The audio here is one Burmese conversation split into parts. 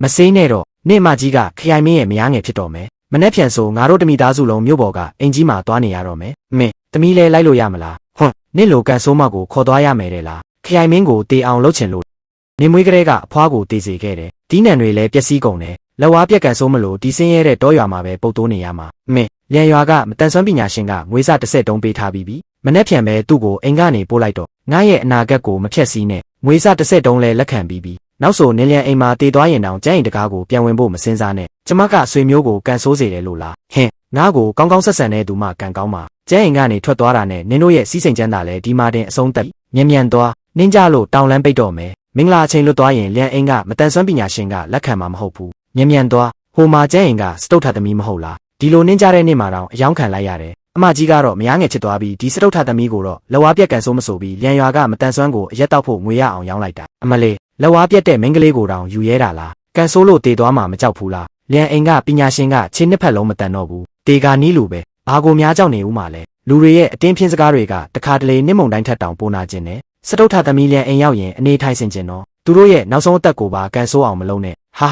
မစိမ့်နဲ့တော့နေ့မကြီးကခရိုင်မင်းရဲ့မယားငယ်ဖြစ်တော်မယ်မနှက်ဖြန်ဆိုငါတို့တမိသားစုလုံးမြို့ပေါ်ကအင်ကြီးမှာသွားနေရတော့မယ်မင်းတမီးလဲလိုက်လို့ရမလားဟွန်းနင့်လိုကန်ဆိုးမကိုခေါ်သွားရမယ်တဲ့လားခရိုင်မင်းကိုတေအောင်လုပ်ချင်လို့နေမွေးကလေးကအဖွားကိုတေစေခဲ့တယ်ဒီနံတွေလည်းပျက်စီးကုန်တယ်လက်ဝါးပြက်ကန်ဆိုးမလို့ဒီစင်းရဲတဲ့တောရွာမှာပဲပုတ်တိုးနေရမှာမင်းလျံရွာကမတန်ဆွမ်းပညာရှင်ကငွေစတစ်ဆက်တုံးပေးထားပြီးပြီမနှက်ဖြန်ပဲသူ့ကိုအိမ်ကနေပို့လိုက်တော့ငါရဲ့အနာဂတ်ကိုမဖြတ်စည်းနဲ့ငွေစတစ်ဆက်တုံးလဲလက်ခံပြီးပြီနောက်ဆိုနင်းလျံအိမ်မှာတေသွားရင်တောင်ကျန်းရင်တကားကိုပြန်ဝင်ဖို့မစင်စားနဲ့ကျမကဆွေမျိုးကိုကန်ဆိုးစေတယ်လို့လားဟင်ငါ့ကိုကောင်းကောင်းဆက်ဆံတဲ့သူမှကန်ကောင်းမှာကျန်းရင်ကနေထွက်သွားတာနဲ့နင်းတို့ရဲ့စီးစိမ်ချမ်းသာလဲဒီမှာတင်အဆုံးသက်မြန်သွားနင်းကြလို့တောင်လန်းပိတ်တော့မယ်မင်္ဂလာအချိန်လွတ်သွားရင်လျံအိမ်ကမတန်ဆွမ်းပညာရှင်ကလက်ခံမှာမဟုတ်ဘူးမြန်သွားဟိုမှာကျန်းရင်ကစတုတ်ထသမီးမဟုတ်လားဒီလိုနင်းကြတဲ့နေ့မှာတော့အယောင်ခံလိုက်ရတယ်အမကြီးကတော့မယားငယ်ဖြစ်သွားပြီးဒီစတုတ်ထသမီးကိုတော့လက်ဝါးပြက်ကန်ဆိုးမဆိုပြီးလျံရွာကမတန်ဆွမ်းကိုအရက်တောက်ဖို့ငွေရအောင်ရောင်းလိုက်တာအမလေးလက်ဝါးပြက်တဲ့မင်းကလေးကိုတောင်ယူရဲတာလားကန်ဆိုးလို့တေသွားမှာမကြောက်ဘူးလားလျံအိမ်ကပညာရှင်ကခြေနှစ်ဖက်လုံးမတန်တော့ဘူးတေကာနီးလူပဲဘာကိုများကြောက်နေဦးမှာလဲလူတွေရဲ့အတင်းဖြင်းစကားတွေကတခါတလေနစ်မုံတိုင်းထက်တောင်ပိုနာခြင်းနဲ့စတုတ်ထသမီးလျံအိမ်ရောက်ရင်အနေထိုင်ဆင်ခြင်းတော့သူတို့ရဲ့နောက်ဆုံးအသက်ကိုပါကန်ဆိုးအောင်မလုပ်နဲ့ဟာ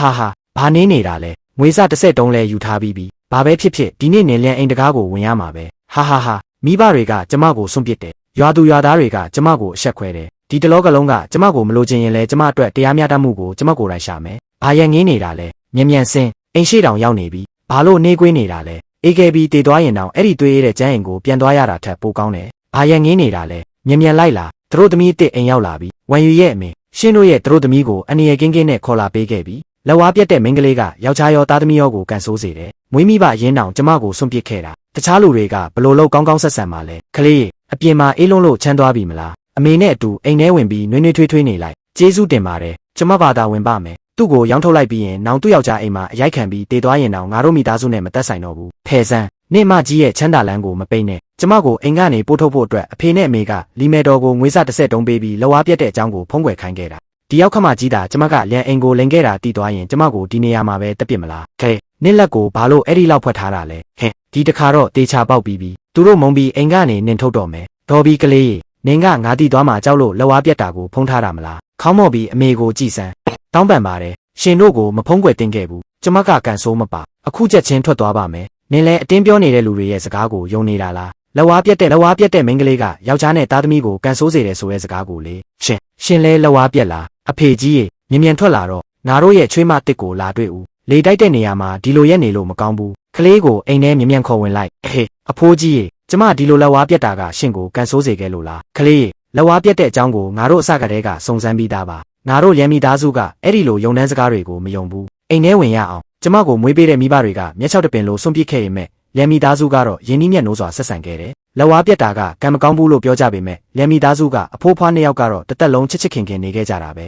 ဘာနေနေတာလဲငွေစတစ်ဆက်တုံးလဲယူထားပြီးပြီဘာပဲဖြစ်ဖြစ်ဒီနေ့နေလျံအိမ်တကားကိုဝင်ရမှာပဲဟာမိဘတွေကကျမကိုစွန့်ပစ်တယ်ရွာသူရွာသားတွေကကျမကိုအဆက်ခွဲတယ်ဒီတလောကလုံးကကျမကိုမလိုချင်ရင်လဲကျမအတွက်တရားမျှတမှုကိုကျမကိုယ်တိုင်ရှာမယ်ဘာရငင်းနေတာလဲမြန်စင်းအိမ်ရှိတောင်ရောက်နေပြီဘာလို့နေကွေးနေတာလဲအေးခဲ့ပြီးတည်သွားရင်တောင်အဲ့ဒီသွေးရတဲ့ကျန်းရင်ကိုပြန်သွားရတာထက်ပိုကောင်းတယ်ဘာရငင်းနေတာလဲမြန်လိုက်လာသူတို့သမီးတစ်အိမ်ရောက်လာပြီဝန်ယူရဲ့အမေရှင်းတို့ရဲ့သူတို့သမီးကိုအနေရကင်းကင်းနဲ့ခေါ်လာပေးခဲ့ပြီလက်ဝါးပြက်တဲ့မိန်းကလေးကယောက်ျားရောသားသမီးရောကိုကန်ဆိုးစေတယ်မွေးမိဘရင်းတောင်ကျမကိုစွန့်ပစ်ခဲ့တာတခြားလူတွေကဘလို့လို့ကောင်းကောင်းဆက်ဆံပါလဲခလေးအပြင်မှာအေးလုံးလို့ချမ်းသွားပြီမလားအမေနဲ့အတူအိမ်ထဲဝင်ပြီးနွေးနွေးထွေးနေလိုက်ကျေးဇူးတင်ပါတယ်ကျမဘာသာဝင်ပါမယ်သူ့ကိုရောင်းထုတ်လိုက်ပြီးရင်နောင်သူ့ယောက်ျားအိမ်မှာအရိုက်ခံပြီးတေသွားရင်တောင်ငါတို့မိသားစုနဲ့မသက်ဆိုင်တော့ဘူးဖဲဆန်းနေမကြီးရဲ့ချမ်းသာလန်းကိုမပိတ်နဲ့ကျမကိုအိမ်ကနေပို့ထုတ်ဖို့အတွက်အဖေနဲ့အမေကလီမဲတော်ကိုငွေစတစ်ဆက်တုံးပေးပြီးလက်ဝါးပြက်တဲ့အကြောင်းကိုဖုံးကွယ်ခိုင်းခဲ့တာဒီရောက်ခမကြီးတာကျမကလျံအိမ်ကိုလိန်ခဲ့တာတီးသွားရင်ကျမကိုဒီနေရာမှာပဲတက်ပစ်မလားခဲနင့်လက်ကိုဘာလို့အဲ့ဒီလောက်ဖွက်ထားတာလဲဟင်ဒီတခါတော့တေချာပေါက်ပြီးသူတို့မုံပြီးအိမ်ကနေနင်ထုတ်တော့မယ်ဒေါ်ဘီကလေးနင်ကငါတီးသွားမှကြောက်လို့လက်ဝါးပြက်တာကိုဖုံးထားတာမလားခေါင်းမော့ပြီးအမေကိုကြည်စမ်းတောင်းပန်ပါတယ်ရှင်တို့ကိုမဖုံးကွယ်တင်ခဲ့ဘူးကျမကကန်ဆိုးမပါအခုချက်ချင်းထွက်သွားပါမယ်နင်လည်းအတင်းပြောနေတဲ့လူတွေရဲ့စကားကိုယုံနေတာလားလက်ဝါးပြက်တဲ့မိန်းကလေးကယောက်ျားနဲ့သားသမီးကိုကန်ဆိုးစေတယ်ဆိုတဲ့စကားကိုလေရှင်လဲလက်ဝါးပြက်လားအဖေကြီးရေမြန်ထွက်လာတော့ငါတို့ရဲ့ချွေးမတစ်ကိုလာတွေ့ဦးလေတိုက်တဲ့နေရာမှာဒီလိုရက်နေလို့မကောင်းဘူးကလေးကိုအိမ်ထဲမြန်ခေါ်ဝင်လိုက်ဟေးအဖိုးကြီးရေကျမဒီလိုလက်ဝါးပြက်တာကရှင်ကိုကန်ဆိုးစေခဲ့လို့လားကလေးရေလက်ဝါးပြက်တဲ့အကြောင်းကိုငါတို့အစကတည်းကစုံစမ်းပြီးသားပါငါတို့ရန်မိသားစုကအဲ့ဒီလိုယုံနှန်းစကားတွေကိုမယုံဘူးအိမ်ထဲဝင်ရအောင်ကျမကိုမွေးပေးတဲ့မိဘတွေကမျက်ခြောက်တပင်လိုစွန့်ပစ်ခဲ့ရင်မဲ့ရန်မိသားစုကတော့ယင်းနှီးမြတ်နိုးစွာဆက်ဆံခဲ့တယ်လက်ဝါးပြက်တာကကံမကောင်းဘူးလို့ပြောကြပေမဲ့ရန်မိသားစုကအဖိုးဖွားနှစ်ယောက်ကတော့တသက်လုံးချစ်ခင်နေခဲ့ကြတာပဲ